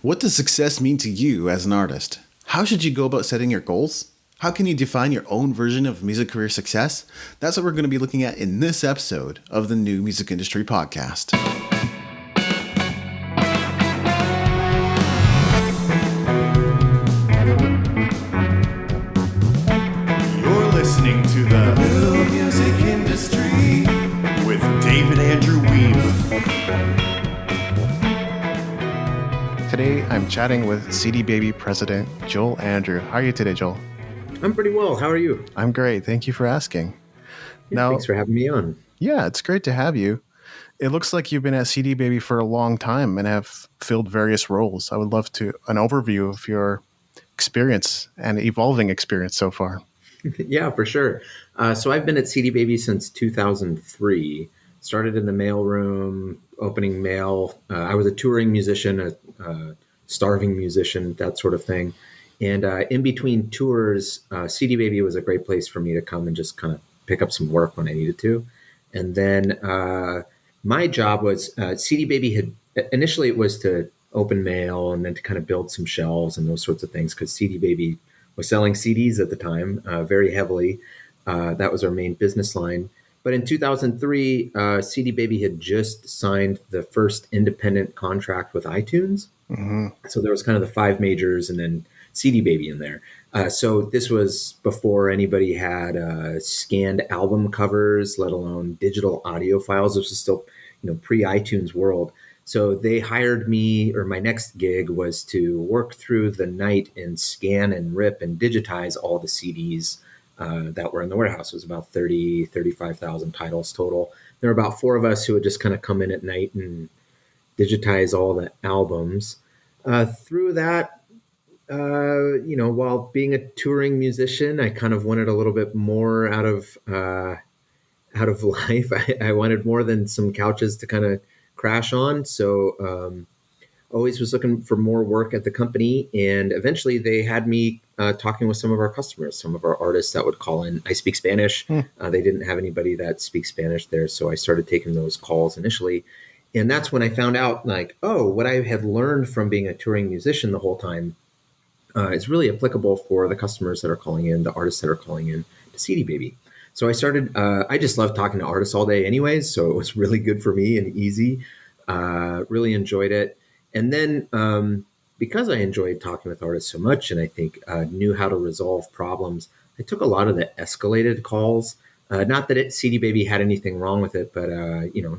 What does success mean to you as an artist? How should you go about setting your goals? How can you define your own version of music career success? That's what we're going to be looking at in this episode of the New Music Industry Podcast. You're listening to the New Music Industry with David Andrew Weeb. Today, I'm chatting with CD Baby President Joel Andrew. How are you today, Joel? I'm pretty well. How are you? I'm great. Thank you for asking. Thanks for having me on. Yeah, it's great to have you. It looks like you've been at CD Baby for a long time and have filled various roles. I would love an overview of your experience and evolving experience so far. Yeah, for sure. So I've been at CD Baby since 2003. Started in the mailroom, opening mail. I was a touring musician, a starving musician, that sort of thing. And in between tours, CD Baby was a great place for me to come and just kind of pick up some work when I needed to. And then my job was CD Baby had initially it was to open mail and then to kind of build some shelves and those sorts of things because CD Baby was selling CDs at the time very heavily. That was our main business line. But in 2003, CD Baby had just signed the first independent contract with iTunes. Mm-hmm. So there was kind of the five majors and then CD Baby in there. So this was before anybody had scanned album covers, let alone digital audio files. This was still, pre-iTunes world. So they hired me, or my next gig was to work through the night and scan and rip and digitize all the CDs that were in the warehouse. It was about 35,000 titles total. There were about four of us who would just kind of come in at night and digitize all the albums. Through that, while being a touring musician, I kind of wanted a little bit more out of life. I wanted more than some couches to kind of crash on. So always was looking for more work at the company. And eventually they had me talking with some of our customers, some of our artists that would call in. I speak Spanish. They didn't have anybody that speaks Spanish there. So I started taking those calls initially. And that's when I found out, what I had learned from being a touring musician the whole time is really applicable for the customers that are calling in, the artists that are calling in to CD Baby. So I started, I just love talking to artists all day anyways. So it was really good for me and easy. Really enjoyed it. And then because I enjoyed talking with artists so much and I think knew how to resolve problems, I took a lot of the escalated calls. Not that CD Baby had anything wrong with it, but,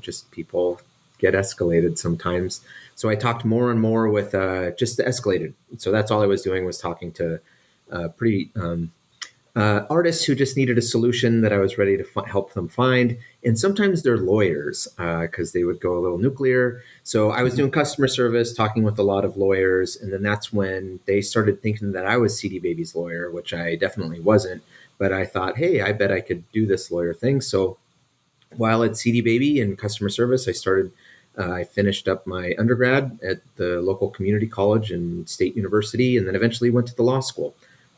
just people get escalated sometimes. So I talked more and more with just the escalated. So that's all I was doing was talking to pretty artists who just needed a solution that I was ready to help them find. And sometimes they're lawyers because they would go a little nuclear. So I was doing customer service, talking with a lot of lawyers. And then that's when they started thinking that I was CD Baby's lawyer, which I definitely wasn't. But I thought, hey, I bet I could do this lawyer thing. So while at CD Baby and customer service, I finished up my undergrad at the local community college and state university, and then eventually went to the law school.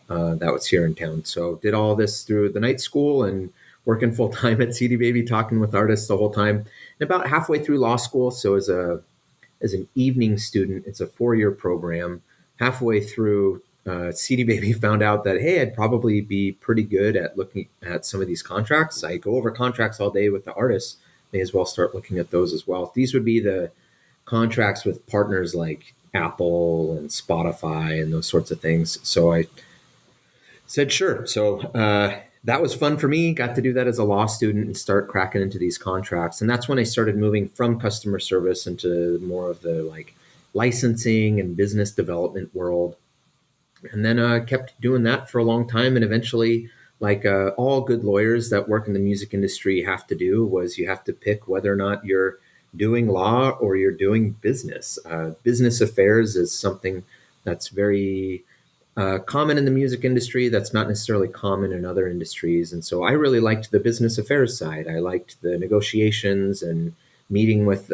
That was here in town. So did all this through the night school and working full time at CD Baby, talking with artists the whole time. And about halfway through law school, so as an evening student, it's a 4-year program. Halfway through, CD Baby found out that, hey, I'd probably be pretty good at looking at some of these contracts. I go over contracts all day with the artists. May as well start looking at those as well. These would be the contracts with partners like Apple and Spotify and those sorts of things. So I said, sure. So that was fun for me. Got to do that as a law student and start cracking into these contracts. And that's when I started moving from customer service into more of the licensing and business development world. And then kept doing that for a long time. And eventually, all good lawyers that work in the music industry have to do, was you have to pick whether or not you're doing law or you're doing business. Business affairs is something that's very common in the music industry. That's not necessarily common in other industries. And so I really liked the business affairs side. I liked the negotiations and meeting with,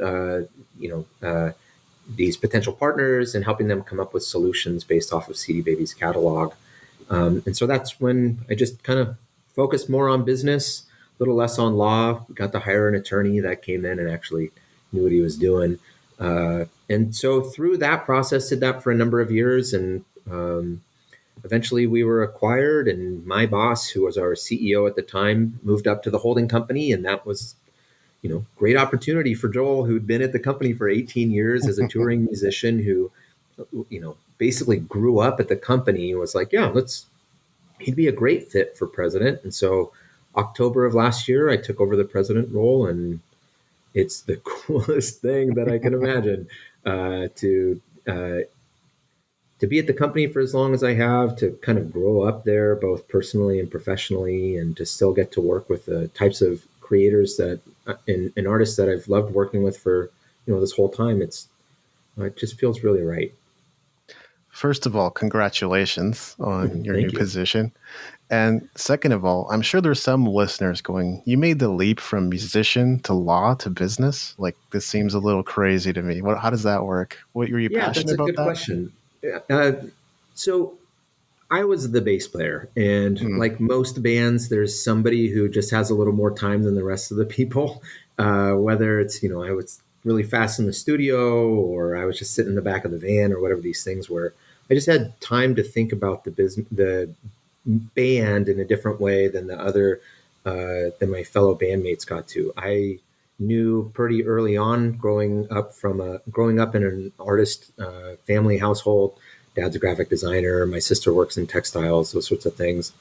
these potential partners and helping them come up with solutions based off of CD Baby's catalog. And so that's when I just kind of focused more on business, a little less on law. Got to hire an attorney that came in and actually knew what he was doing. And so through that process, did that for a number of years, and eventually we were acquired, and my boss, who was our CEO at the time, moved up to the holding company, and that was, great opportunity for Joel, who'd been at the company for 18 years as a touring musician who, basically grew up at the company, and was like, yeah, he'd be a great fit for president. And so October of last year, I took over the president role, and it's the coolest thing that I can imagine, to be at the company for as long as I have, to kind of grow up there, both personally and professionally, and to still get to work with the types of creators that and artists that I've loved working with for, this whole time. It just feels really right. First of all, congratulations on your new you. position. And second of all, I'm sure there's some listeners going, you made the leap from musician to law to business. Like, this seems a little crazy to me. How does that work? Were you passionate about that? That's a good question. So I was the bass player, and like most bands, there's somebody who just has a little more time than the rest of the people. Whether it's, I was really fast in the studio, or I was just sitting in the back of the van, or whatever these things were. I just had time to think about the band in a different way than than my fellow bandmates got to. I knew pretty early on, growing up in an artist family household. Dad's a graphic designer. My sister works in textiles, those sorts of things.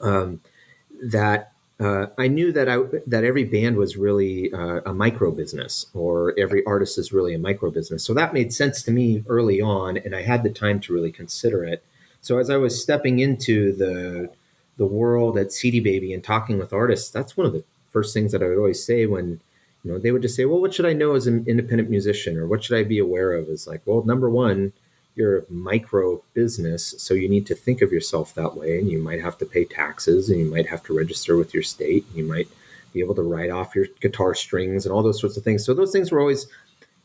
That I knew that every band was really a micro business, or every artist is really a micro business. So that made sense to me early on, and I had the time to really consider it. So as I was stepping into the world at CD Baby and talking with artists, that's one of the first things that I would always say when, they would just say, well, what should I know as an independent musician, or what should I be aware of? Is like, well, number one, you're a micro business, so you need to think of yourself that way, and you might have to pay taxes, and you might have to register with your state, and you might be able to write off your guitar strings and all those sorts of things. So those things were always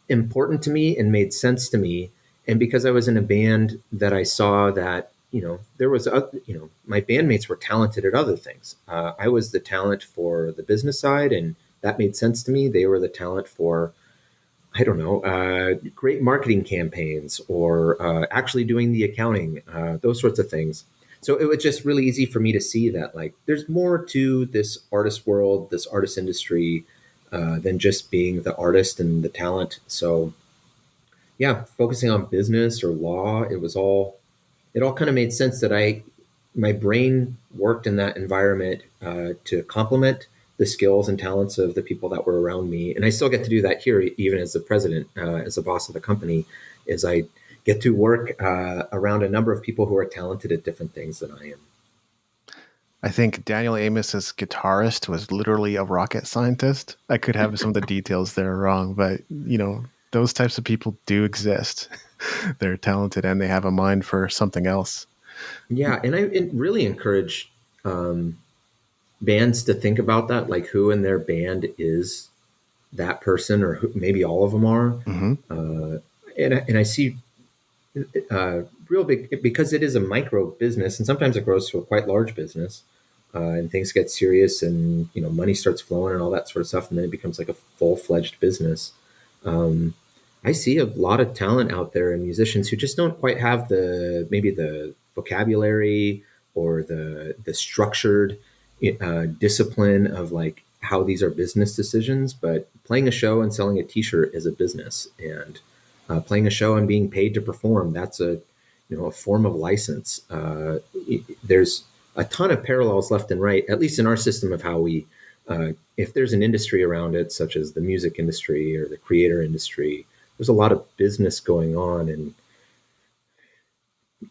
important to me and made sense to me. And because I was in a band that I saw that, there was, my bandmates were talented at other things. I was the talent for the business side, and that made sense to me. They were the talent for, I don't know, great marketing campaigns, or actually doing the accounting, those sorts of things. So it was just really easy for me to see that, like, there's more to this artist world, this artist industry, than just being the artist and the talent. So yeah, focusing on business or law, it all kind of made sense that my brain worked in that environment to complement the skills and talents of the people that were around me. And I still get to do that here, even as the president, as the boss of the company, is I get to work around a number of people who are talented at different things than I am. I think Daniel Amos's guitarist was literally a rocket scientist. I could have some of the details there wrong, but those types of people do exist. They're talented, and they have a mind for something else. Yeah, and I really encourage bands to think about that, like who in their band is that person, or maybe all of them are. Mm-hmm. And I see real big, because it is a micro business, and sometimes it grows to a quite large business, and things get serious, and money starts flowing and all that sort of stuff, and then it becomes like a full-fledged business. I see a lot of talent out there, and musicians who just don't quite have maybe the vocabulary or the structured discipline of like how these are business decisions. But playing a show and selling a t-shirt is a business, and playing a show and being paid to perform, that's a form of license. There's a ton of parallels left and right, at least in our system, of how we, if there's an industry around it, such as the music industry or the creator industry, there's a lot of business going on, and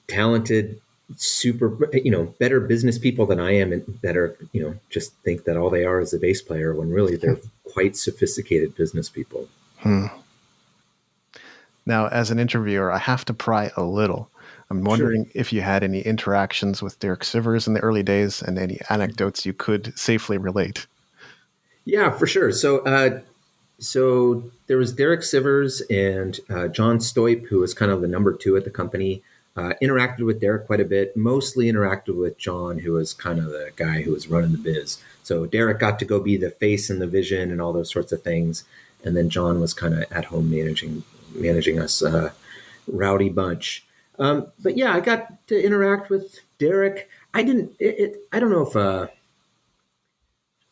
talented, super, better business people than I am, and that are, just think that all they are is a bass player, when really they're quite sophisticated business people. Now, as an interviewer, I have to pry a little. I'm wondering if you had any interactions with Derek Sivers in the early days, and any anecdotes you could safely relate. Yeah, for sure. So there was Derek Sivers and John Stoip, who was kind of the number two at the company. Interacted with Derek quite a bit, mostly interacted with John, who was kind of the guy who was running the biz. So Derek got to go be the face and the vision and all those sorts of things. and then John was kind of at home managing us, rowdy bunch. But yeah, I got to interact with Derek. I didn't. I don't know if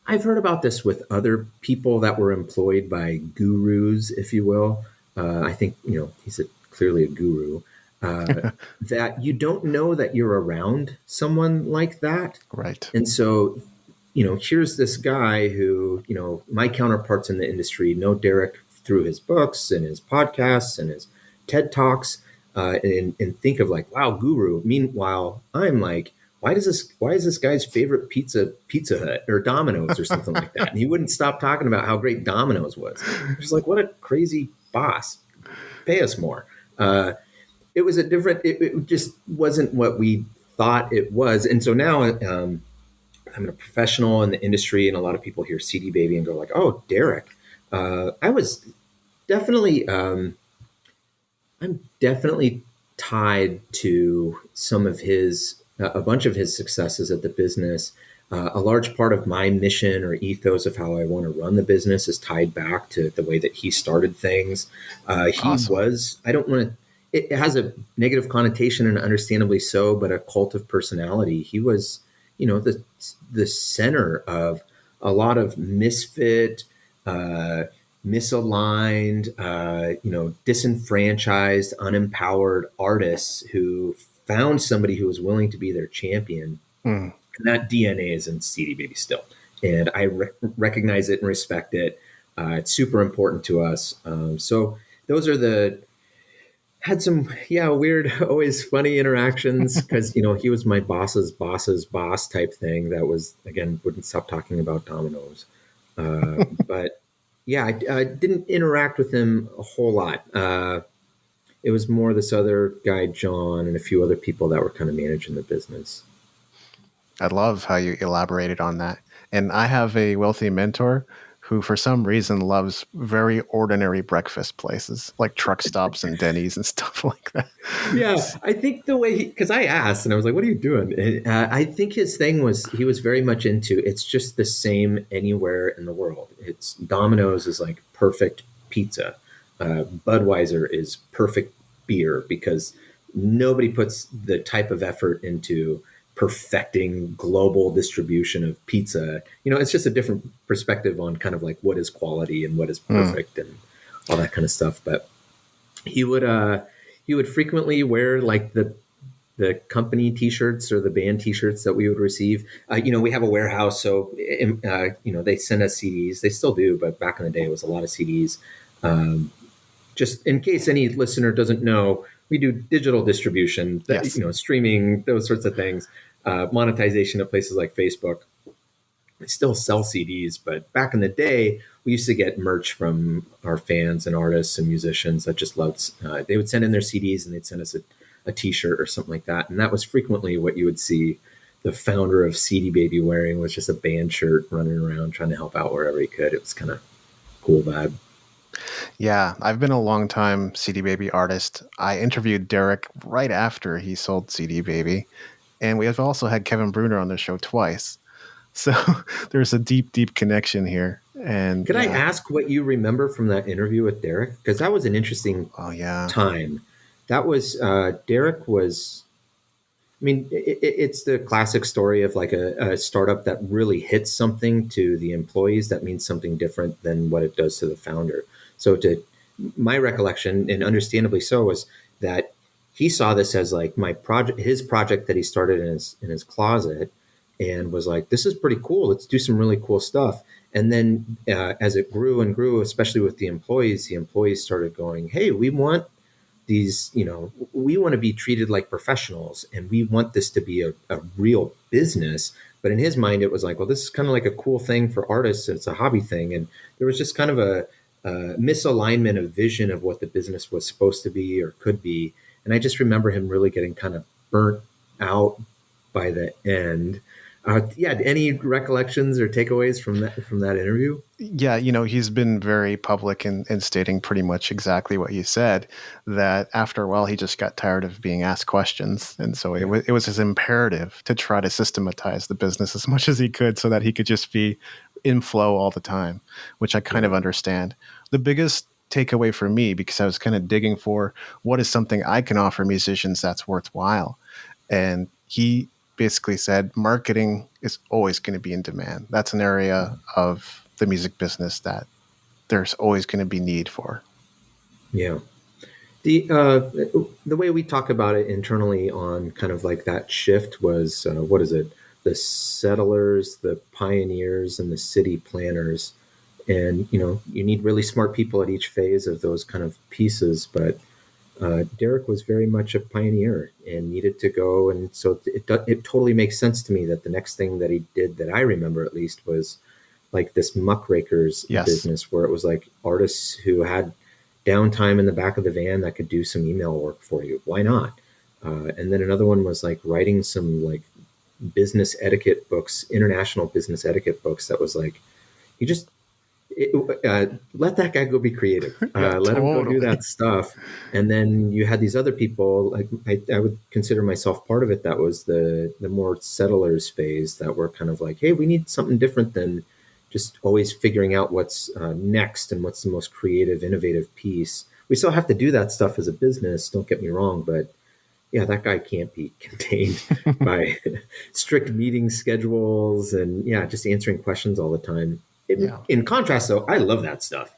I've heard about this with other people that were employed by gurus, if you will. I think he's clearly a guru. That you don't know that you're around someone like that, Right. and so here's this guy who my counterparts in the industry know Derek through his books and his podcasts and his TED Talks, and think of like, wow, guru. Meanwhile, I'm like, why is this guy's favorite pizza Pizza Hut or Domino's or something like that? And he wouldn't stop talking about how great Domino's was. Just like, what a crazy boss. Pay us more. It was it just wasn't what we thought it was. And so now I'm a professional in the industry, and a lot of people hear CD Baby and go like, oh, Derek. I was definitely, I'm definitely tied to some of a bunch of his successes at the business. A large part of my mission or ethos of how I want to run the business is tied back to the way that he started things. Awesome. I don't want to, it has a negative connotation, and understandably so, but a cult of personality. He was, the center of a lot of misfit, misaligned, disenfranchised, unempowered artists who found somebody who was willing to be their champion. Mm. And that DNA is in CD Baby still. And I recognize it and respect it. It's super important to us. So those are had some, weird, always funny interactions because, he was my boss's boss type thing. That was, again, wouldn't stop talking about Domino's. But yeah, I didn't interact with him a whole lot. It was more this other guy, John, and a few other people that were kind of managing the business. I love how you elaborated on that. And I have a wealthy mentor who, for some reason, loves very ordinary breakfast places like truck stops and Denny's and stuff like that. Yeah, I think the way because I asked and I was like, what are you doing? And, I think his thing was he was very much into it's just the same anywhere in the world. It's Domino's is like perfect pizza. Budweiser is perfect beer because nobody puts the type of effort into perfecting global distribution of pizza. It's just a different perspective on kind of like what is quality and what is perfect and all that kind of stuff. But he would frequently wear like the company t-shirts or the band t-shirts that we would receive. We have a warehouse, so they send us CDs. They still do, but back in the day it was a lot of CDs. Just in case any listener doesn't know, we do digital distribution, Yes. Streaming, those sorts of things, monetization at places like Facebook. We still sell CDs, but back in the day, we used to get merch from our fans and artists and musicians that just loved. They would send in their CDs and they'd send us a T-shirt or something like that, and that was frequently what you would see the founder of CD Baby wearing, was just a band shirt, running around trying to help out wherever he could. It was kind of cool vibe. Yeah, I've been a long time CD Baby artist. I interviewed Derek right after he sold CD Baby, and we have also had Kevin Bruner on the show twice. So there's a deep, deep connection here. And Could I ask what you remember from that interview with Derek? Because that was an interesting time. That was Derek was. I mean, it's the classic story of like a startup that really hits something to the employees that means something different than what it does to the founder. So my recollection, and understandably so, was that he saw this as like his project that he started in his closet, and was like, this is pretty cool. Let's do some really cool stuff. And then as it grew and grew, especially with the employees started going, hey, we want these, we want to be treated like professionals, and we want this to be a real business. But in his mind, it was like, well, this is kind of like a cool thing for artists. And it's a hobby thing. And there was just kind of a misalignment of vision of what the business was supposed to be or could be. And I just remember him really getting kind of burnt out by the end. Any recollections or takeaways from that interview? Yeah, he's been very public in stating pretty much exactly what you said, that after a while he just got tired of being asked questions. And so it was his imperative to try to systematize the business as much as he could so that he could just be in flow all the time, which I kind of understand. the biggest takeaway for me, because I was kind of digging for what is something I can offer musicians that's worthwhile. And he basically said marketing is always going to be in demand. That's an area of the music business that there's always going to be need for. Yeah. The way we talk about it internally on kind of like that shift was, what is it? The settlers, the pioneers, and the city planners. And, you need really smart people at each phase of those kind of pieces. But Derek was very much a pioneer and needed to go. And so it totally makes sense to me that the next thing that he did, that I remember at least, was like this muckrakers business, where it was like artists who had downtime in the back of the van that could do some email work for you. Why not? And then another one was like writing some like business etiquette books, international business etiquette books. That was like, you just let that guy go be creative. Let him go do that stuff. And then you had these other people, like I would consider myself part of it. That was the more settlers phase, that were kind of like, hey, we need something different than just always figuring out what's next and what's the most creative, innovative piece. We still have to do that stuff as a business, don't get me wrong, but yeah, that guy can't be contained by strict meeting schedules and just answering questions all the time. In contrast, though, I love that stuff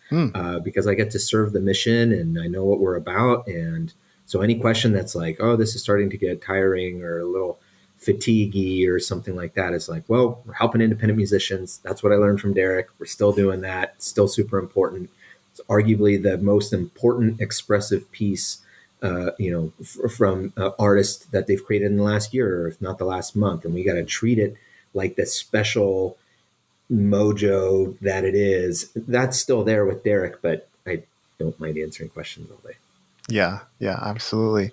because I get to serve the mission and I know what we're about. And so any question that's like, oh, this is starting to get tiring or a little fatiguey or something like that, is like, well, we're helping independent musicians. That's what I learned from Derek. We're still doing that. It's still super important. It's arguably the most important expressive piece, from artists that they've created in the last year, or if not the last month. And we got to treat it like the special mojo that it is. That's still there with Derek, but I don't mind answering questions all day. Yeah, absolutely.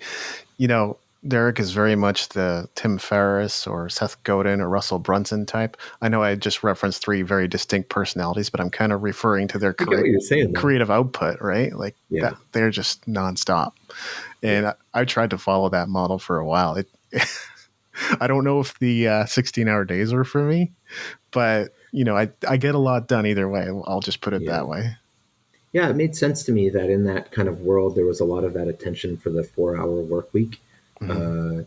Derek is very much the Tim Ferriss or Seth Godin or Russell Brunson type. I know I just referenced three very distinct personalities, but I'm kind of referring to their creative output, right? Like they're just nonstop. And I tried to follow that model for a while. I don't know if the 16-hour days were for me, but I get a lot done either way. I'll just put it that way. Yeah, it made sense to me that in that kind of world, there was a lot of that attention for the 4-hour work week. Mm-hmm.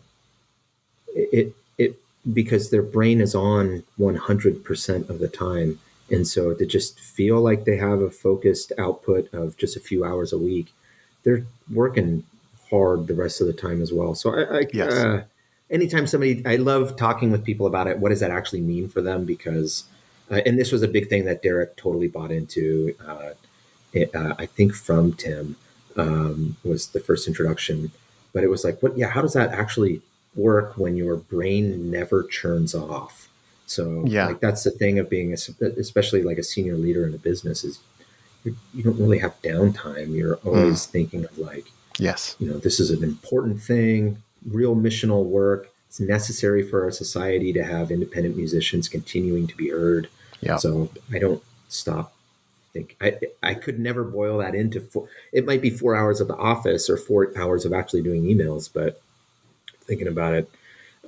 Because their brain is on 100% of the time. And so to just feel like they have a focused output of just a few hours a week, they're working hard the rest of the time as well. So anytime I love talking with people about it. What does that actually mean for them? Because, and this was a big thing that Derek totally bought into, I think from Tim, was the first introduction. But it was like, how does that actually work when your brain never churns off? So like, that's the thing of being, especially like a senior leader in a business, is you don't really have downtime. You're always thinking of like, this is an important thing, real missional work. It's necessary for our society to have independent musicians continuing to be heard. Yeah. So I don't stop. I could never boil that into it might be 4 hours of the office or 4 hours of actually doing emails, but thinking about it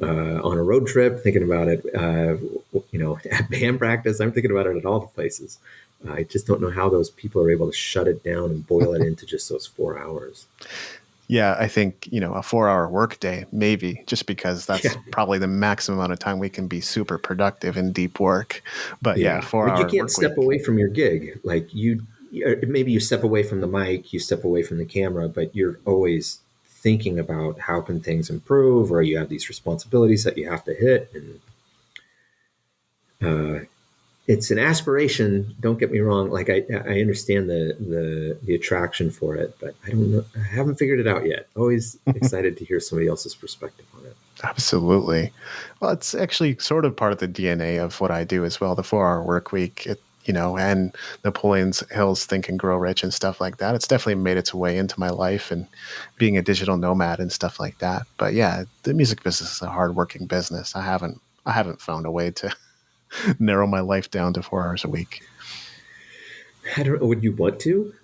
on a road trip, thinking about it, at band practice, I'm thinking about it at all the places. I just don't know how those people are able to shut it down and boil it into just those 4 hours. Yeah, I think, a 4-hour workday, maybe, just because that's probably the maximum amount of time we can be super productive in deep work. But 4 hours. You can't step away from your gig. Like maybe you step away from the mic, you step away from the camera, but you're always thinking about how can things improve, or you have these responsibilities that you have to hit. And it's an aspiration. Don't get me wrong. Like I understand the attraction for it, but I don't know. I haven't figured it out yet. Always excited to hear somebody else's perspective on it. Absolutely. Well, it's actually sort of part of the DNA of what I do as well. The 4-hour work week, and Napoleon Hill's Think and Grow Rich and stuff like that. It's definitely made its way into my life and being a digital nomad and stuff like that. But yeah, the music business is a hardworking business. I haven't found a way to narrow my life down to 4 hours a week. I don't know. Would you want to?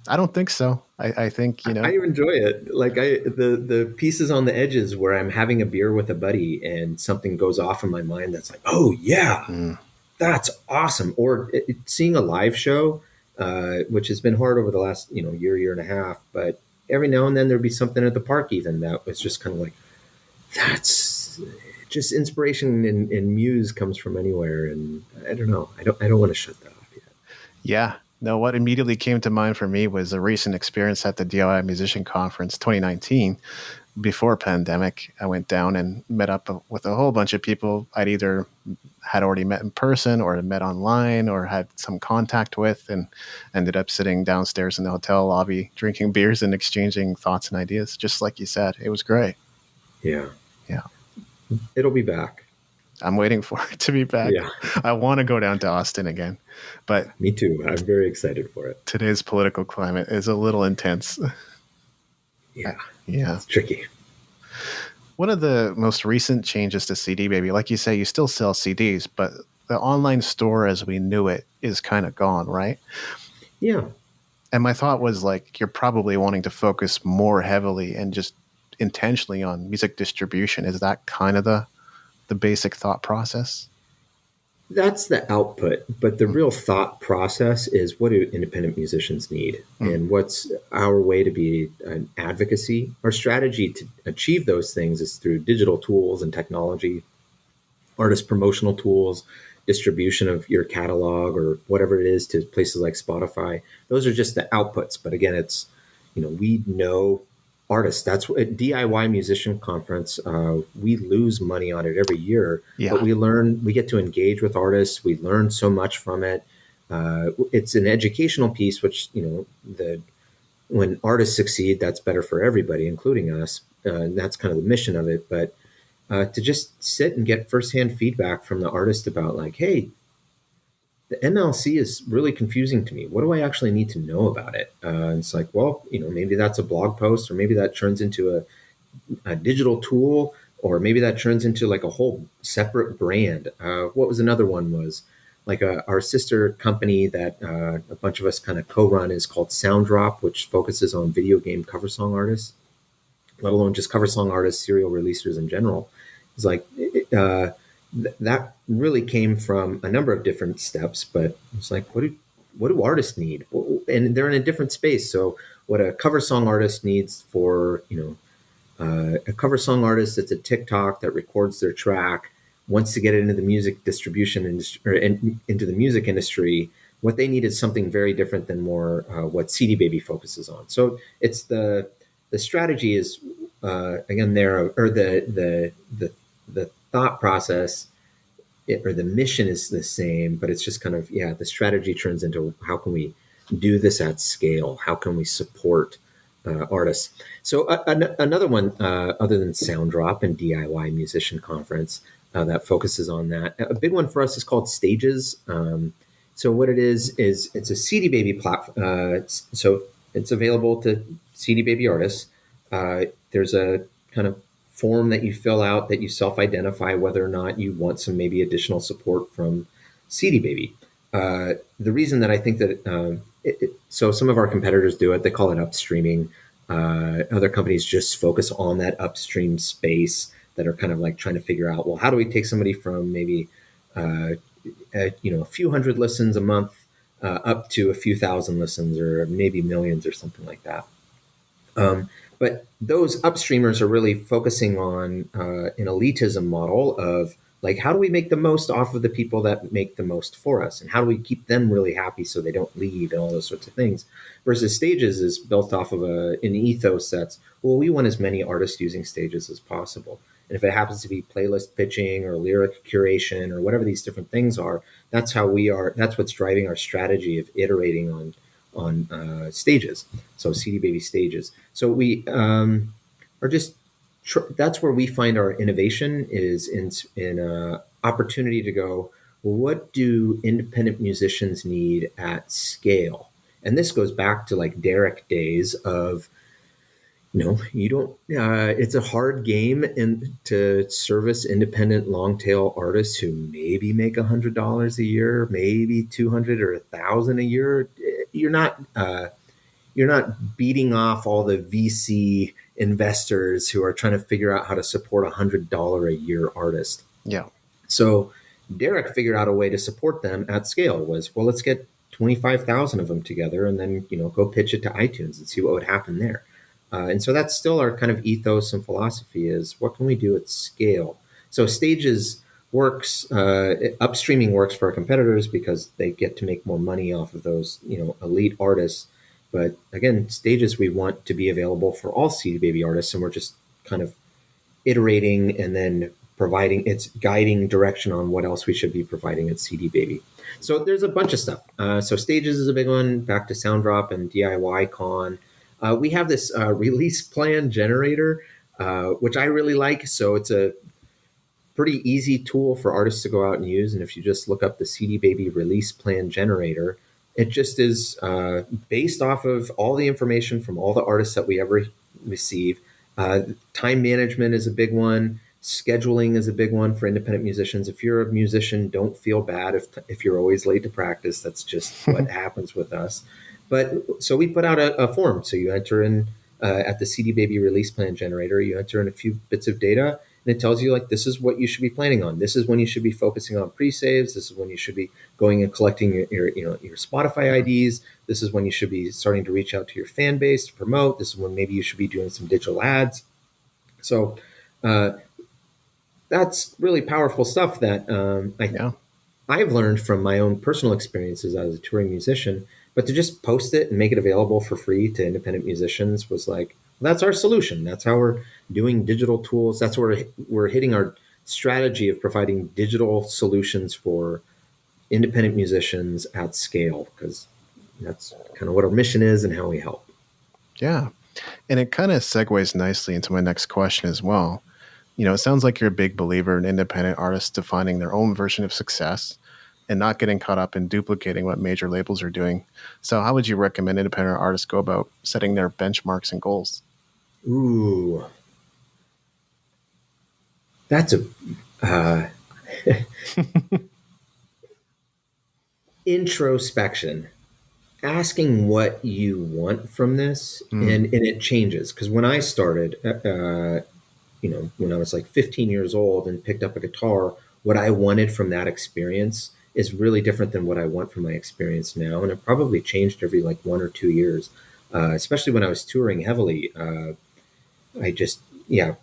I don't think so. I think, I enjoy it. Like the pieces on the edges where I'm having a beer with a buddy and something goes off in my mind that's like, oh yeah, that's awesome. Or seeing a live show. which has been hard over the last, year and a half. But every now and then there'd be something at the park even that was just kind of like, that's just inspiration and muse comes from anywhere. And I don't know. I don't want to shut that off yet. Yeah. No, what immediately came to mind for me was a recent experience at the DIY Musician Conference 2019. Before pandemic, I went down and met up with a whole bunch of people I'd either had already met in person or had met online or had some contact with, and ended up sitting downstairs in the hotel lobby, drinking beers and exchanging thoughts and ideas. Just like you said, it was great. Yeah. Yeah. It'll be back. I'm waiting for it to be back. Yeah. I want to go down to Austin again, but Me too. I'm very excited for it. today's political climate is a little intense. Yeah. Yeah. It's tricky. One of the most recent changes to CD Baby, like you say, you still sell CDs, but the online store as we knew it is kind of gone, right? Yeah. And my thought was like, you're probably wanting to focus more heavily and just intentionally on music distribution. Is that kind of the basic thought process? That's the output, but the real thought process is, what do independent musicians need? And what's our way to be an advocacy? Our strategy to achieve those things is through digital tools and technology, artist promotional tools, distribution of your catalog or whatever it is to places like Spotify. Those are just the outputs. But again, it's, we know artists. That's at DIY Musician Conference. We lose money on it every year, but we get to engage with artists. We learn so much from it. It's an educational piece, which, when artists succeed, that's better for everybody, including us. And that's kind of the mission of it. But to just sit and get firsthand feedback from the artist about like, hey, the MLC is really confusing to me. What do I actually need to know about it? It's like, well, maybe that's a blog post, or maybe that turns into a digital tool, or maybe that turns into like a whole separate brand. What was another one was like our sister company that a bunch of us kind of co-run is called Sounddrop, which focuses on video game cover song artists, let alone just cover song artists, serial releasers in general. It's like, that really came from a number of different steps, but it's like, what do artists need? And they're in a different space. So what a cover song artist needs for, a cover song artist that's a TikTok that records their track, wants to get into the music distribution industry or into the music industry, what they need is something very different than more what CD Baby focuses on. So it's the strategy is again there, or the thought process or the mission is the same, but it's just kind of, the strategy turns into how can we do this at scale? How can we support artists? So another one, other than Sounddrop and DIY Musician Conference, that focuses on that. A big one for us is called Stages. So what it is it's a CD Baby platform. So it's available to CD Baby artists. There's a kind of form that you fill out that you self-identify whether or not you want some maybe additional support from CD Baby. The reason that I think that so some of our competitors do it, they call it upstreaming. Other companies just focus on that upstream space that are kind of like trying to figure out, well, how do we take somebody from maybe a few hundred listens a month up to a few thousand listens or maybe millions or something like that. But those upstreamers are really focusing on an elitism model of like, how do we make the most off of the people that make the most for us? And how do we keep them really happy so they don't leave and all those sorts of things? Versus Stages is built off of an ethos that's, well, we want as many artists using Stages as possible. And if it happens to be playlist pitching or lyric curation or whatever these different things are, that's how we are. That's what's driving our strategy of iterating on Stages. So CD Baby Stages. So we are just that's where we find our innovation is in opportunity to go, well, what do independent musicians need at scale? And this goes back to like Derek days of, you don't, it's a hard game to service independent long tail artists who maybe make $100 a year, maybe 200 or 1,000 a year. You're not beating off all the VC investors who are trying to figure out how to support $100 a year artist. Yeah. So Derek figured out a way to support them at scale was, well, let's get 25,000 of them together and then, go pitch it to iTunes and see what would happen there. And so that's still our kind of ethos and philosophy is what can we do at scale? So Stages works, upstreaming works for our competitors because they get to make more money off of those, elite artists. But again, Stages we want to be available for all CD Baby artists, and we're just kind of iterating and then providing its guiding direction on what else we should be providing at CD Baby. So there's a bunch of stuff. So Stages is a big one, back to Sounddrop and DIY Con. We have this release plan generator, which I really like. So it's a pretty easy tool for artists to go out and use. And if you just look up the CD Baby release plan generator, it just is based off of all the information from all the artists that we ever receive. Time management is a big one. Scheduling is a big one for independent musicians. If you're a musician, don't feel bad if you're always late to practice. That's just what happens with us. But so we put out a form. So you enter in at the CD Baby release plan generator, you enter in a few bits of data, and it tells you like, this is what you should be planning on. This is when you should be focusing on pre-saves. This is when you should be going and collecting your Spotify IDs. This is when you should be starting to reach out to your fan base to promote. This is when maybe you should be doing some digital ads. So that's really powerful stuff that I've learned from my own personal experiences as a touring musician. But to just post it and make it available for free to independent musicians was like, well, that's our solution. That's how we're doing digital tools. That's where we're hitting our strategy of providing digital solutions for independent musicians at scale, because that's kind of what our mission is and how we help. Yeah. And it kind of segues nicely into my next question as well. It sounds like you're a big believer in independent artists defining their own version of success and not getting caught up in duplicating what major labels are doing. So how would you recommend independent artists go about setting their benchmarks and goals? Ooh. That's a introspection. Asking what you want from this, and it changes. Because when I started, when I was like 15 years old and picked up a guitar, what I wanted from that experience is really different than what I want from my experience now. And it probably changed every like 1 or 2 years, especially when I was touring heavily.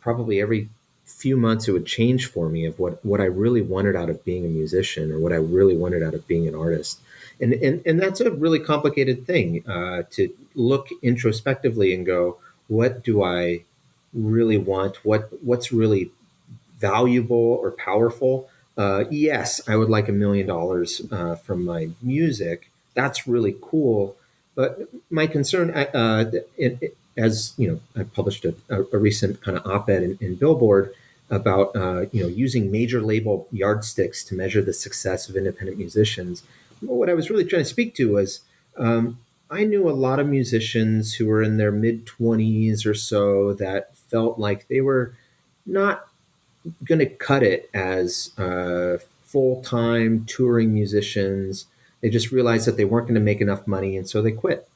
Probably every few months it would change for me of what I really wanted out of being a musician or what I really wanted out of being an artist. And that's a really complicated thing to look introspectively and go, what do I really want? What's really valuable or powerful? Yes, I would like $1 million from my music. That's really cool. But my concern, as you know, I published a recent kind of op-ed in Billboard about using major label yardsticks to measure the success of independent musicians. What I was really trying to speak to was I knew a lot of musicians who were in their mid-20s or so that felt like they were not going to cut it as full-time touring musicians. They just realized that they weren't going to make enough money, and so they quit.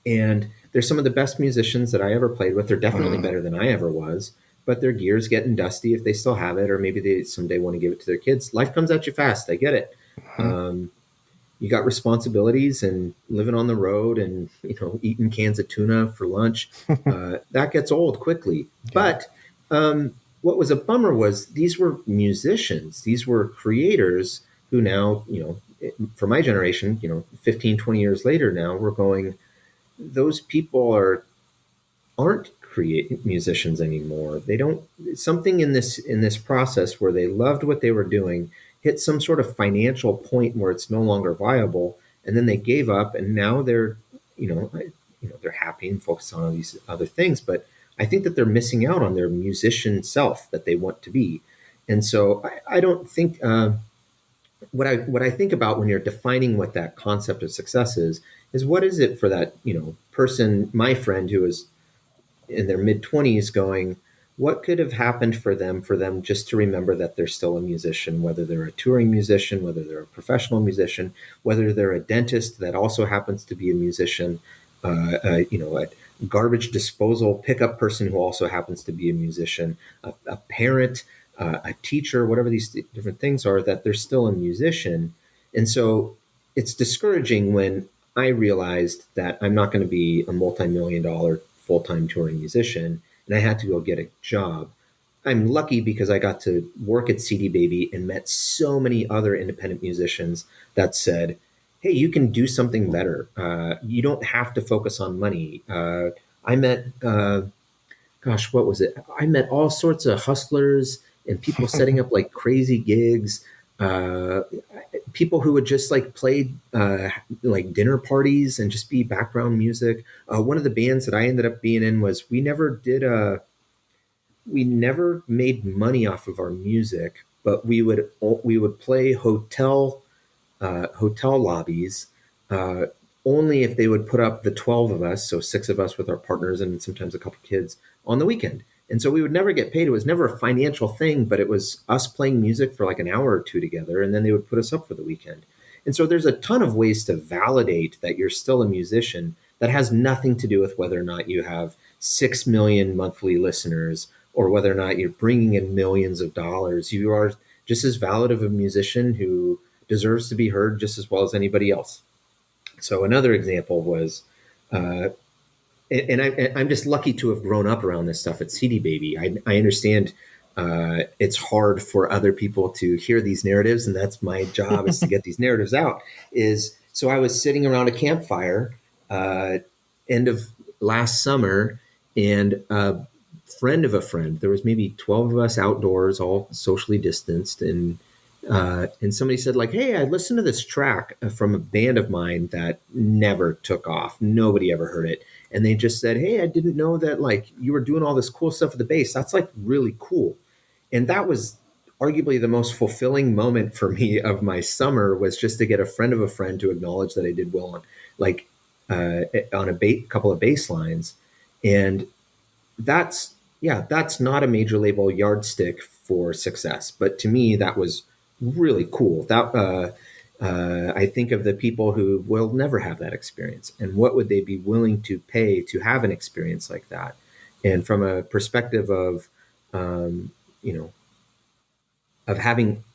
And they're some of the best musicians that I ever played with. They're definitely better than I ever was, but their gear's getting dusty if they still have it, or maybe they someday want to give it to their kids. Life comes at you fast. I get it. You got responsibilities and living on the road and, eating cans of tuna for lunch. That gets old quickly. Yeah. But what was a bummer was these were musicians. These were creators who now, for my generation, 15, 20 years later now, we're going, those people aren't musicians anymore. They don't, something in this process where they loved what they were doing hit some sort of financial point where it's no longer viable, and then they gave up, and now they're they're happy and focused on all these other things, but I think that they're missing out on their musician self that they want to be. And so I don't think what I think about when you're defining what that concept of success is what is it for that person, my friend who is in their mid-20s, going, what could have happened for them just to remember that they're still a musician, whether they're a touring musician, whether they're a professional musician, whether they're a dentist that also happens to be a musician, a garbage disposal pickup person who also happens to be a musician, a parent, a teacher, whatever these different things are, that they're still a musician. And so it's discouraging when I realized that I'm not going to be a multi-million-dollar full-time touring musician, and I had to go get a job. I'm lucky because I got to work at CD Baby and met so many other independent musicians that said, "Hey, you can do something better. You don't have to focus on money." I met, gosh, what was it? I met all sorts of hustlers and people setting up like crazy gigs. Uh, People who would just like play like dinner parties and just be background music. One of the bands that I ended up being in was we never made money off of our music, but we would play hotel lobbies uh, only if they would put up the 12 of us, so six of us with our partners and sometimes a couple kids on the weekend. And so we would never get paid. It was never a financial thing, but it was us playing music for like an hour or two together, and then they would put us up for the weekend. And so there's a ton of ways to validate that you're still a musician that has nothing to do with whether or not you have 6 million monthly listeners or whether or not you're bringing in millions of dollars. You are just as valid of a musician who deserves to be heard just as well as anybody else. So another example was, uh, I'm just lucky to have grown up around this stuff at CD Baby. I understand it's hard for other people to hear these narratives, and that's my job is to get these narratives out. So I was sitting around a campfire end of last summer, and a friend of a friend. There was maybe 12 of us outdoors, all socially distanced, and somebody said like, "Hey, I listened to this track from a band of mine that never took off. Nobody ever heard it." And they just said, "Hey, I didn't know that like you were doing all this cool stuff with the bass. That's like really cool." And that was arguably the most fulfilling moment for me of my summer, was just to get a friend of a friend to acknowledge that I did well on like on couple of bass lines. And that's yeah, that's not a major label yardstick for success. But to me, that was really cool. I think of the people who will never have that experience, and what would they be willing to pay to have an experience like that. And from a perspective of, um, you know, of having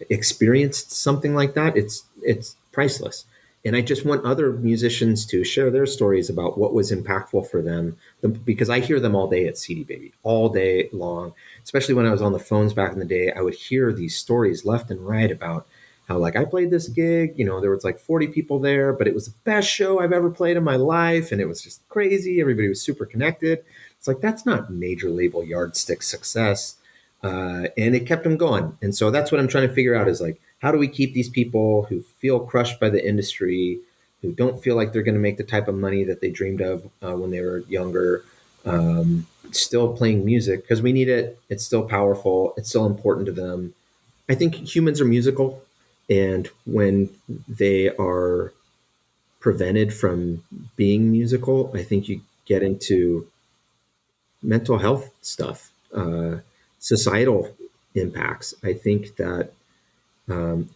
experienced something like that, it's priceless. And I just want other musicians to share their stories about what was impactful for them, because I hear them all day at CD Baby, all day long. Especially when I was on the phones back in the day, I would hear these stories left and right about how like I played this gig, there was like 40 people there, but it was the best show I've ever played in my life, and it was just crazy. Everybody was super connected. It's like that's not major label yardstick success. And it kept them going. And so that's what I'm trying to figure out is like, how do we keep these people who feel crushed by the industry, who don't feel like they're going to make the type of money that they dreamed of when they were younger, still playing music because we need it. It's still powerful. It's still important to them. I think humans are musical. And when they are prevented from being musical, I think you get into mental health stuff. Societal impacts. I think that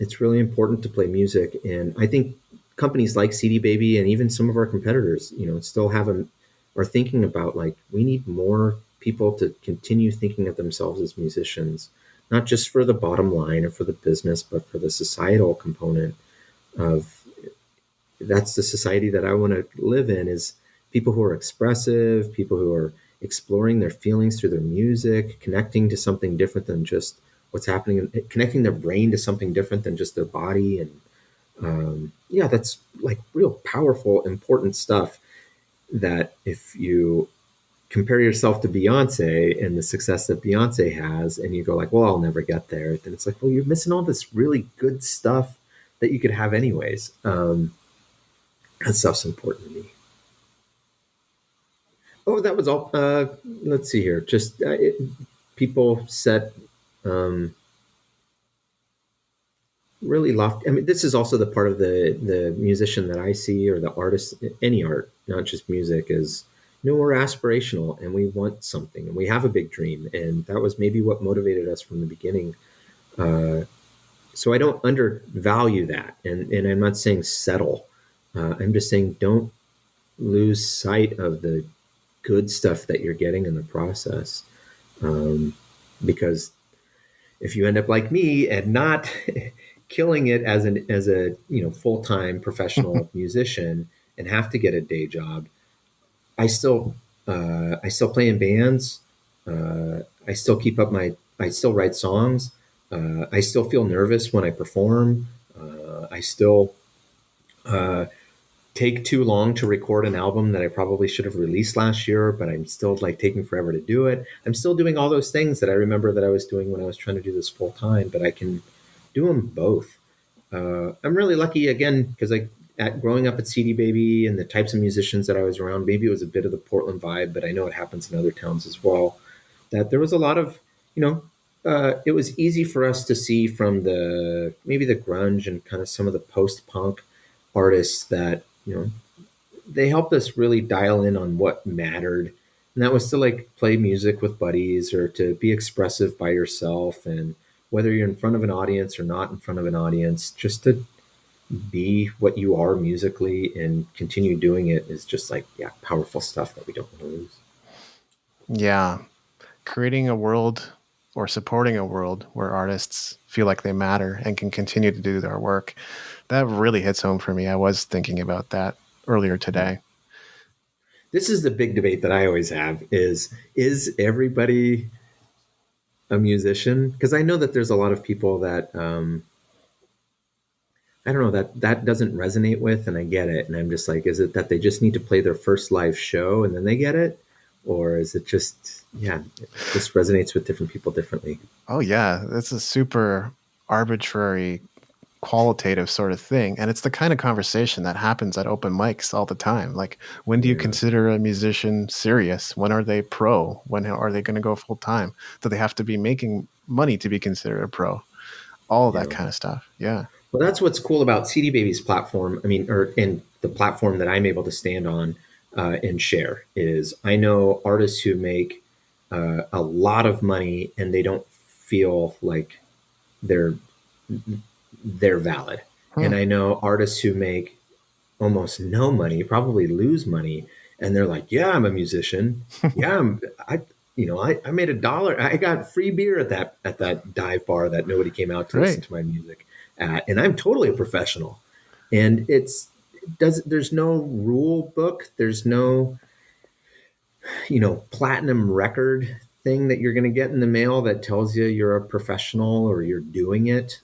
it's really important to play music, and I think companies like CD Baby and even some of our competitors, still are thinking about like we need more people to continue thinking of themselves as musicians, not just for the bottom line or for the business, but for the societal component of that's the society that I want to live in, is people who are expressive, people who are exploring their feelings through their music, connecting to something different than just what's happening, connecting their brain to something different than just their body. And that's like real powerful, important stuff that if you compare yourself to Beyonce and the success that Beyonce has, and you go like, well, I'll never get there, then it's like, well, you're missing all this really good stuff that you could have anyways. That stuff's important to me. Oh, that was all. Let's see here. Just people set really lofty. I mean, this is also the part of the musician that I see, or the artist, any art, not just music, is we're aspirational and we want something and we have a big dream, and that was maybe what motivated us from the beginning. So I don't undervalue that, and I'm not saying settle. I'm just saying don't lose sight of the good stuff that you're getting in the process. Because if you end up like me and not killing it as a full-time professional musician and have to get a day job, I still play in bands. I still keep up I still write songs. I still feel nervous when I perform. I still take too long to record an album that I probably should have released last year, but I'm still like taking forever to do it. I'm still doing all those things that I remember that I was doing when I was trying to do this full time, but I can do them both. I'm really lucky again because growing up at CD Baby and the types of musicians that I was around, maybe it was a bit of the Portland vibe, but I know it happens in other towns as well. That there was a lot of, it was easy for us to see from maybe the grunge and kind of some of the post punk artists that, they helped us really dial in on what mattered. And that was to like play music with buddies or to be expressive by yourself. And whether you're in front of an audience or not in front of an audience, just to be what you are musically and continue doing it is just like, yeah, powerful stuff that we don't want to lose. Yeah. Creating a world or supporting a world where artists feel like they matter and can continue to do their work. That really hits home for me. I was thinking about that earlier today. This is the big debate that I always have is everybody a musician? Because I know that there's a lot of people that, I don't know, that doesn't resonate with, and I get it. And I'm just like, is it that they just need to play their first live show and then they get it? Or is it just, it just resonates with different people differently? Oh, yeah. That's a super arbitrary, qualitative sort of thing. And it's the kind of conversation that happens at open mics all the time. Like, when do you consider a musician serious? When are they pro? When are they going to go full time? Do they have to be making money to be considered a pro? All of that kind of stuff. Yeah. Well, that's what's cool about CD Baby's platform. I mean, and the platform that I'm able to stand on and share is I know artists who make a lot of money and they don't feel like they're valid. And I know artists who make almost no money, probably lose money, and they're like, yeah, I'm a musician. Yeah, I made $1. I got free beer at that dive bar that nobody came out to listen to my music at, and I'm totally a professional. And there's no rule book. There's no, platinum record thing that you're going to get in the mail that tells you you're a professional or you're doing it.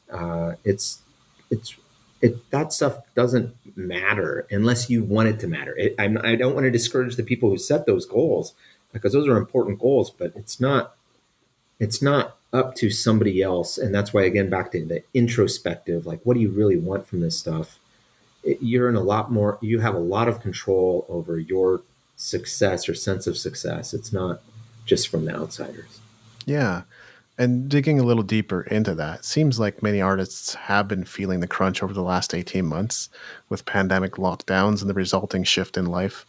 That stuff doesn't matter unless you want it to matter. I don't want to discourage the people who set those goals because those are important goals, but it's not up to somebody else. And that's why, again, back to the introspective, like, what do you really want from this stuff? You have a lot of control over your success or sense of success. It's not just from the outsiders. Yeah. And digging a little deeper into that, seems like many artists have been feeling the crunch over the last 18 months with pandemic lockdowns and the resulting shift in life.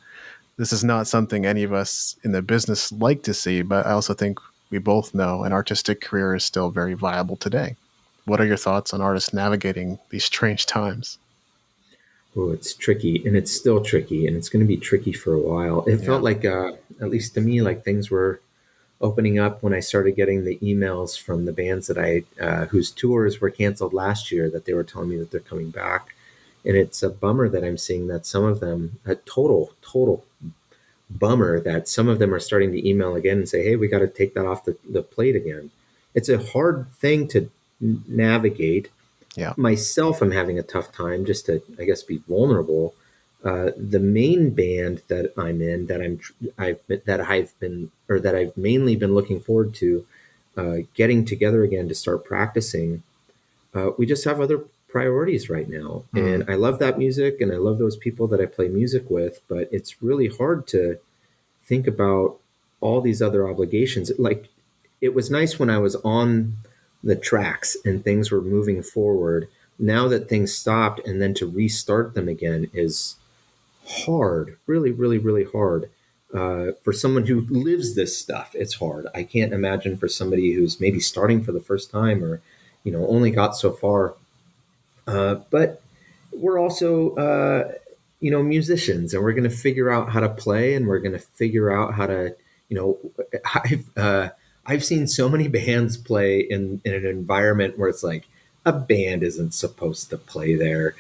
This is not something any of us in the business like to see, but I also think we both know an artistic career is still very viable today. What are your thoughts on artists navigating these strange times? Oh, it's tricky, and it's still tricky, and it's going to be tricky for a while. It felt like, at least to me, like things were opening up when I started getting the emails from the bands that whose tours were canceled last year, that they were telling me that they're coming back. And it's a bummer that I'm seeing that some of them, a total bummer that some of them are starting to email again and say, hey, we got to take that off the plate again. It's a hard thing to navigate. Yeah. Myself, I'm having a tough time just to, I guess, be vulnerable. The main band that I'm in, that I've mainly been looking forward to getting together again to start practicing. We just have other priorities right now, and I love that music, and I love those people that I play music with. But it's really hard to think about all these other obligations. Like, it was nice when I was on the tracks and things were moving forward. Now that things stopped, and then to restart them again is hard, really, really, really hard. For someone who lives this stuff, it's hard. I can't imagine for somebody who's maybe starting for the first time or, only got so far. But we're also, musicians, and we're going to figure out how to play, and we're going to figure out how to, I've seen so many bands play in an environment where it's like a band isn't supposed to play there.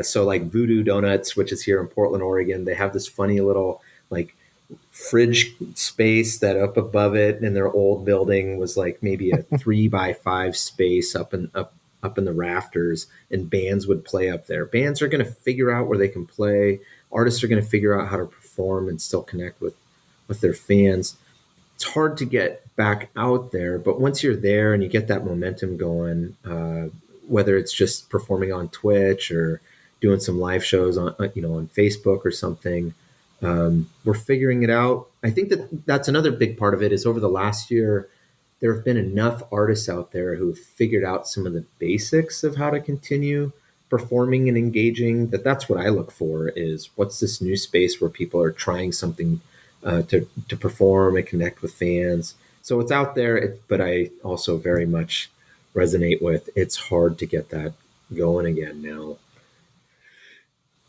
So like Voodoo Donuts, which is here in Portland, Oregon, they have this funny little like fridge space that up above it in their old building was like maybe a 3x5 space up in the rafters, and bands would play up there. Bands are going to figure out where they can play. Artists are going to figure out how to perform and still connect with their fans. It's hard to get back out there, but once you're there and you get that momentum going, whether it's just performing on Twitch or doing some live shows on on Facebook or something, we're figuring it out. I think that's another big part of it is over the last year, there have been enough artists out there who've figured out some of the basics of how to continue performing and engaging. That's what I look for is what's this new space where people are trying something to perform and connect with fans. So it's out there, but I also very much resonate with it's hard to get that going again now.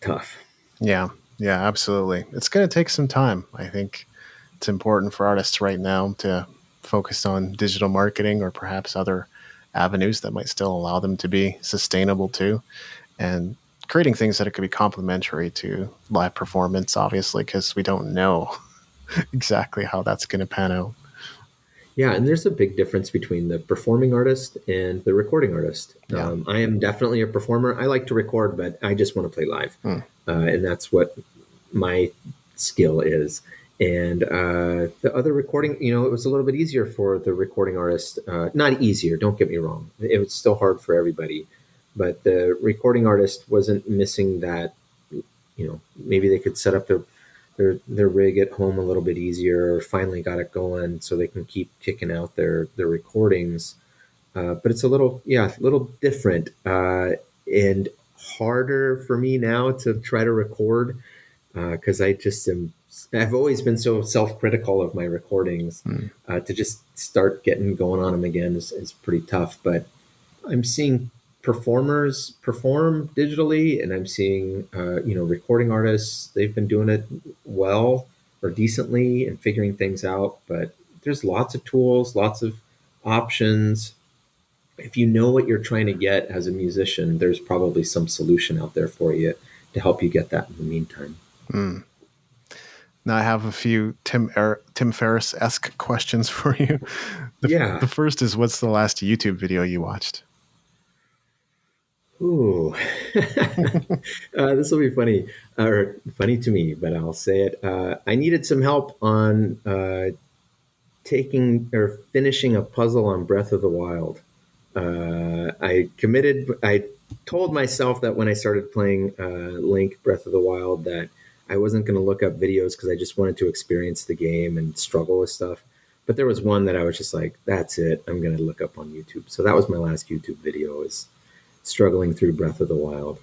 Tough. Yeah, absolutely. It's going to take some time. I think it's important for artists right now to focus on digital marketing or perhaps other avenues that might still allow them to be sustainable too, and creating things that it could be complementary to live performance, obviously, because we don't know exactly how that's going to pan out. Yeah, and there's a big difference between the performing artist and the recording artist. Yeah. I am definitely a performer. I like to record, but I just want to play live. And that's what my skill is. And the other recording, it was a little bit easier for the recording artist. Not easier, don't get me wrong. It was still hard for everybody. But the recording artist wasn't missing that, maybe they could set up their rig at home a little bit easier, or finally got it going so they can keep kicking out their recordings. But it's a little different and harder for me now to try to record because I've always been so self-critical of my recordings. To just start getting going on them again is pretty tough. But I'm seeing performers perform digitally, and I'm seeing recording artists, they've been doing it well or decently and figuring things out. But there's lots of tools, lots of options. If you know what you're trying to get as a musician, there's probably some solution out there for you to help you get that in the meantime. Now I have a few Tim Ferriss-esque questions for you. The first is, what's the last YouTube video you watched? Ooh, this will be funny, or funny to me, but I'll say it. I needed some help on finishing a puzzle on Breath of the Wild. I told myself that when I started playing Link Breath of the Wild that I wasn't going to look up videos because I just wanted to experience the game and struggle with stuff. But there was one that I was just like, that's it, I'm going to look up on YouTube. So that was my last YouTube video, is struggling through Breath of the Wild.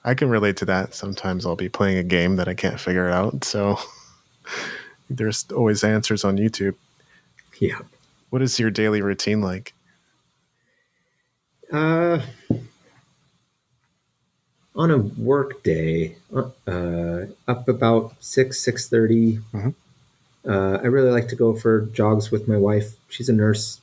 I can relate to that. Sometimes I'll be playing a game that I can't figure out. So there's always answers on YouTube. Yeah. What is your daily routine like? On a work day, up about 6:30. I really like to go for jogs with my wife. She's a nurse,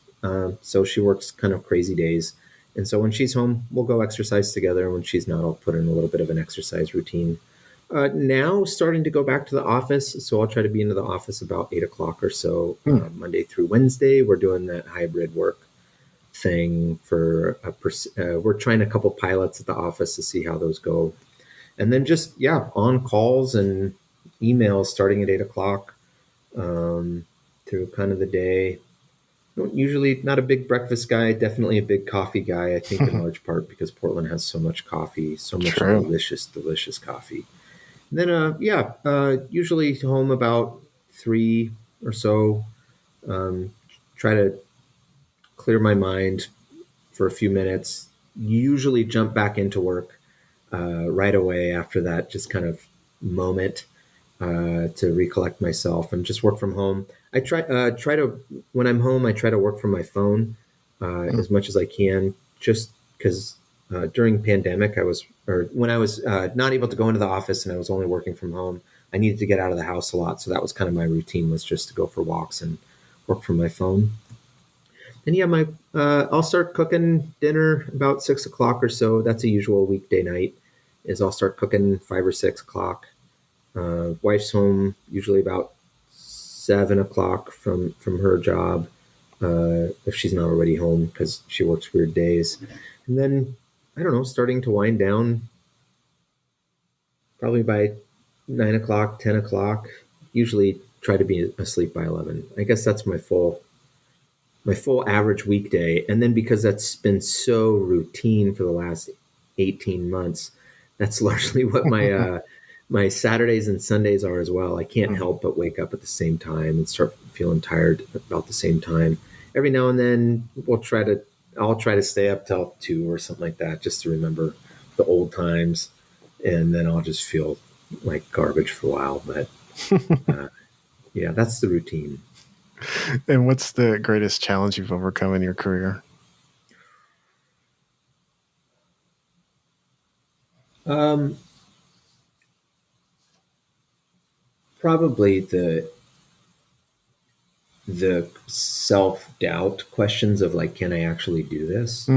so she works kind of crazy days. And so when she's home, we'll go exercise together. And when she's not, I'll put in a little bit of an exercise routine. Now starting to go back to the office. So I'll try to be into the office about 8 o'clock or so, Monday through Wednesday. We're doing that hybrid work thing for we're trying a couple pilots at the office to see how those go. And then just, on calls and emails starting at 8 o'clock through kind of the day. Usually not a big breakfast guy, definitely a big coffee guy, I think in large part because Portland has so much coffee, so much delicious coffee. And then, usually home about 3 or so, try to clear my mind for a few minutes, usually jump back into work right away after that, just kind of moment to recollect myself and just work from home. I try to, when I'm home, I try to work from my phone as much as I can, just because during pandemic, when I was not able to go into the office and I was only working from home, I needed to get out of the house a lot. So that was kind of my routine, was just to go for walks and work from my phone. And yeah, my I'll start cooking dinner about 6 o'clock or so. That's a usual weekday night. Is I'll start cooking 5 or 6 o'clock. Wife's home usually about 7 o'clock from her job, if she's not already home because she works weird days. And then I don't know, starting to wind down probably by 9 o'clock, 10 o'clock. Usually try to be asleep by 11. I guess that's my full average weekday. And then because that's been so routine for the last 18 months, that's largely what my Saturdays and Sundays are as well. I can't help but wake up at the same time and start feeling tired about the same time. Every now and then I'll try to stay up till 2 or something like that just to remember the old times. And then I'll just feel like garbage for a while. But yeah, that's the routine. And what's the greatest challenge you've overcome in your career? Probably the self-doubt questions of like, can I actually do this?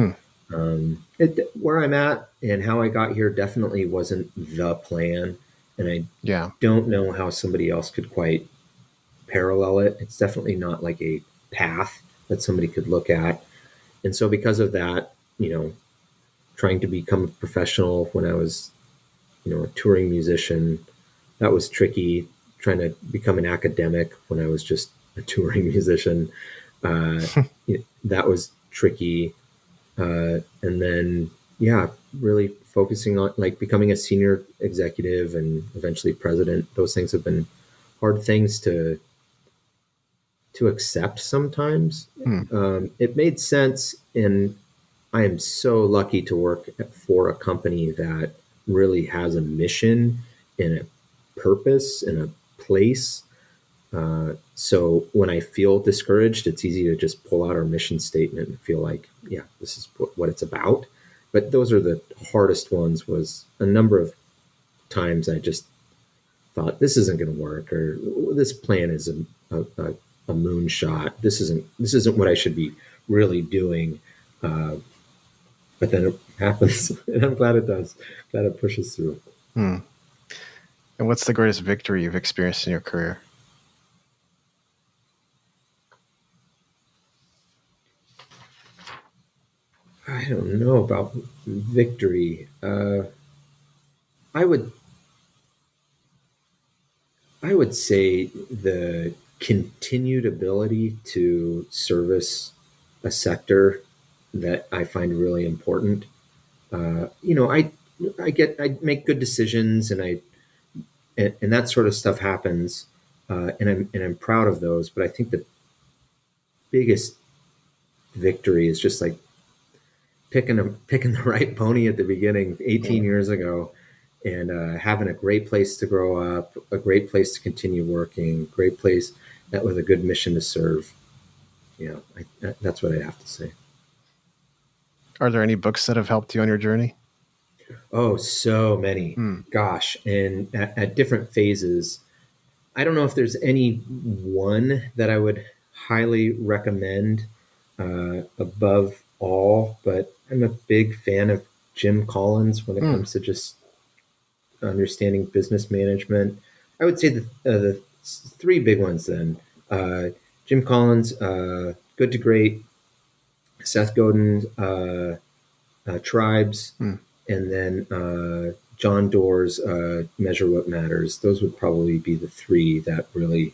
Where I'm at and how I got here definitely wasn't the plan. And I Yeah. don't know how somebody else could quite parallel it. It's definitely not like a path that somebody could look at. And so because of that, trying to become a professional when I was, a touring musician, that was tricky. Trying to become an academic when I was just a touring musician, that was tricky. And then, yeah, really focusing on like becoming a senior executive and eventually president. Those things have been hard things to accept sometimes. It made sense, and I am so lucky to work for a company that really has a mission and a purpose and a place. So when I feel discouraged, it's easy to just pull out our mission statement and feel like, yeah, this is what it's about. But those are the hardest ones. Was a number of times I just thought this isn't going to work, or this plan is a moonshot. This isn't what I should be really doing. But then it happens, and I'm glad it does. Glad it pushes through. And what's the greatest victory you've experienced in your career? I don't know about victory. I would say the continued ability to service a sector that I find really important. I make good decisions, and that sort of stuff happens, and I'm proud of those. But I think the biggest victory is just like picking the right pony at the beginning 18 years ago, and having a great place to grow up, a great place to continue working, great place that with a good mission to serve. That's what I have to say. Are there any books that have helped you on your journey? Oh, so many. Gosh. And at different phases. I don't know if there's any one that I would highly recommend above all, but I'm a big fan of Jim Collins when it comes to just understanding business management. I would say the three big ones then. Jim Collins, Good to Great, Seth Godin's Tribes, and then John Doerr's Measure What Matters. Those would probably be the three that really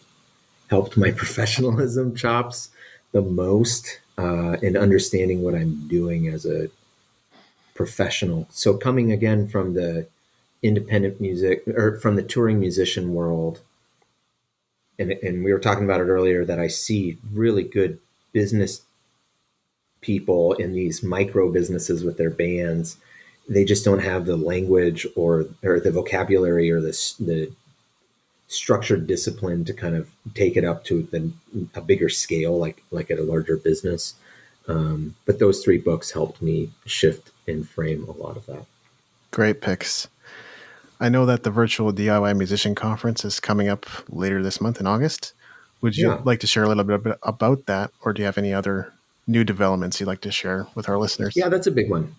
helped my professionalism chops the most in understanding what I'm doing as a professional. So coming again from the independent music or from the touring musician world, and we were talking about it earlier, that I see really good business people in these micro businesses with their bands. They just don't have the language or the vocabulary or the structured discipline to kind of take it up to a bigger scale, like at a larger business. But those three books helped me shift and frame a lot of that. Great picks. I know that the virtual DIY musician conference is coming up later this month in August. Would you like to share a little bit about that, or do you have any other new developments you'd like to share with our listeners? Yeah, that's a big one.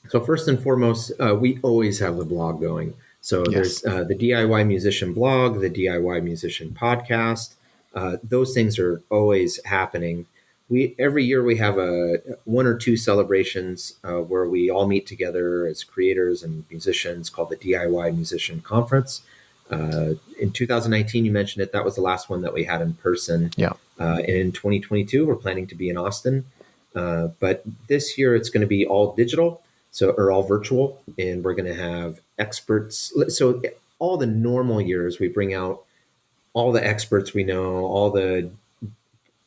So first and foremost, we always have the blog going. So Yes. there's the DIY Musician blog, the DIY Musician podcast. Those things are always happening. Every year we have one or two celebrations where we all meet together as creators and musicians called the DIY Musician Conference. In 2019, you mentioned it. That was the last one that we had in person. Yeah. And in 2022, we're planning to be in Austin. But this year it's going to be all digital, or all virtual, and we're going to have experts. So all the normal years, we bring out all the experts we know, all the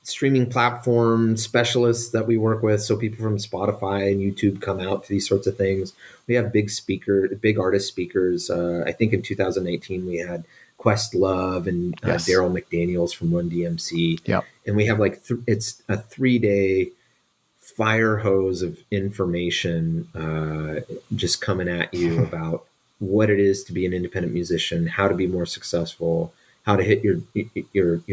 streaming platform specialists that we work with. So people from Spotify and YouTube come out to these sorts of things. We have big artist speakers. I think in 2019 we had Questlove and Daryl McDaniels from Run DMC. Yep. And we have it's a 3-day fire hose of information just coming at you about what it is to be an independent musician, how to be more successful, how to hit your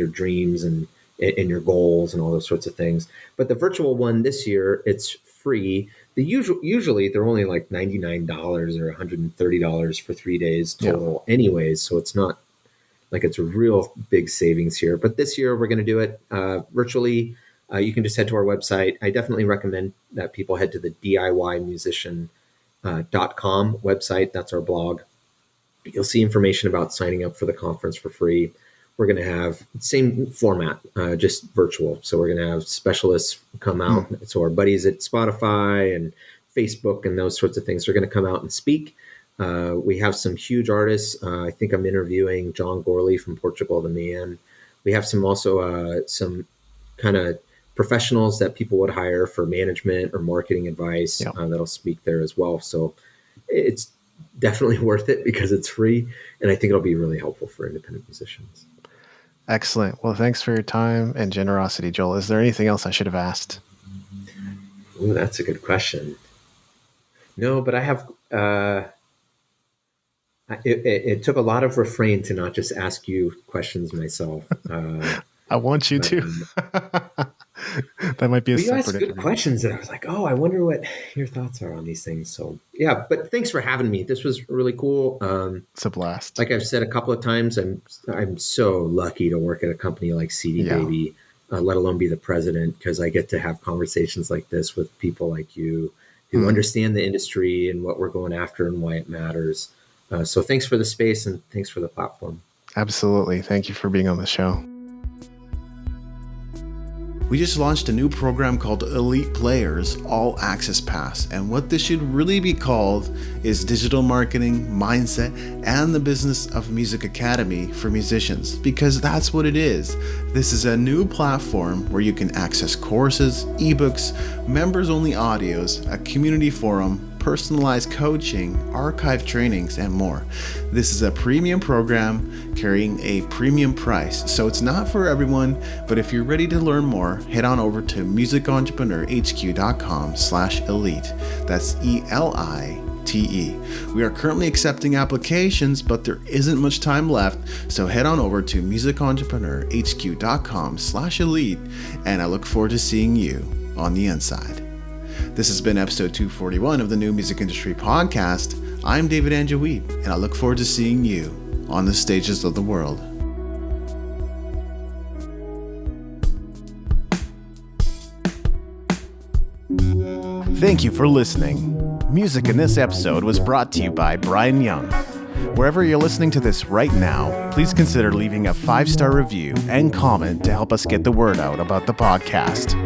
dreams and your goals and all those sorts of things. But the virtual one this year, it's free. Usually they're only like $99 or $130 for 3 days total anyways. So it's not like it's a real big savings here. But this year we're going to do it virtually. You can just head to our website. I definitely recommend that people head to the DIYmusician.com website. That's our blog. You'll see information about signing up for the conference for free. We're going to have same format, just virtual. So we're going to have specialists come out. So our buddies at Spotify and Facebook and those sorts of things are going to come out and speak. We have some huge artists. I think I'm interviewing John Gorley from Portugal the Man. We have some kind of professionals that people would hire for management or marketing advice that'll speak there as well. So it's definitely worth it because it's free. And I think it'll be really helpful for independent musicians. Excellent. Well, thanks for your time and generosity, Joel. Is there anything else I should have asked? Ooh, that's a good question. No, but I have, it took a lot of refrain to not just ask you questions myself. I want you to. That might be a separate separate good questions that I was like, oh, I wonder what your thoughts are on these things. So yeah, but thanks for having me. This was really cool. It's a blast. Like I've said a couple of times, I'm so lucky to work at a company like CD Baby, let alone be the president, because I get to have conversations like this with people like you who understand the industry and what we're going after and why it matters. So thanks for the space and thanks for the platform. Absolutely. Thank you for being on the show. We just launched a new program called Elite Players All Access Pass, and what this should really be called is Digital Marketing, Mindset, and the Business of Music Academy for musicians, because that's what it is. This is a new platform where you can access courses, ebooks, members-only audios, a community forum, personalized coaching, archive trainings, and more. This is a premium program carrying a premium price, so it's not for everyone, but if you're ready to learn more, head on over to musicentrepreneurhq.com/elite. That's ELITE. We are currently accepting applications, but there isn't much time left, so head on over to musicentrepreneurhq.com/elite, and I look forward to seeing you on the inside. This has been episode 241 of the New Music Industry Podcast. I'm David Andrew Weeb, and I look forward to seeing you on the stages of the world. Thank you for listening. Music in this episode was brought to you by Brian Young. Wherever you're listening to this right now, please consider leaving a 5-star review and comment to help us get the word out about the podcast.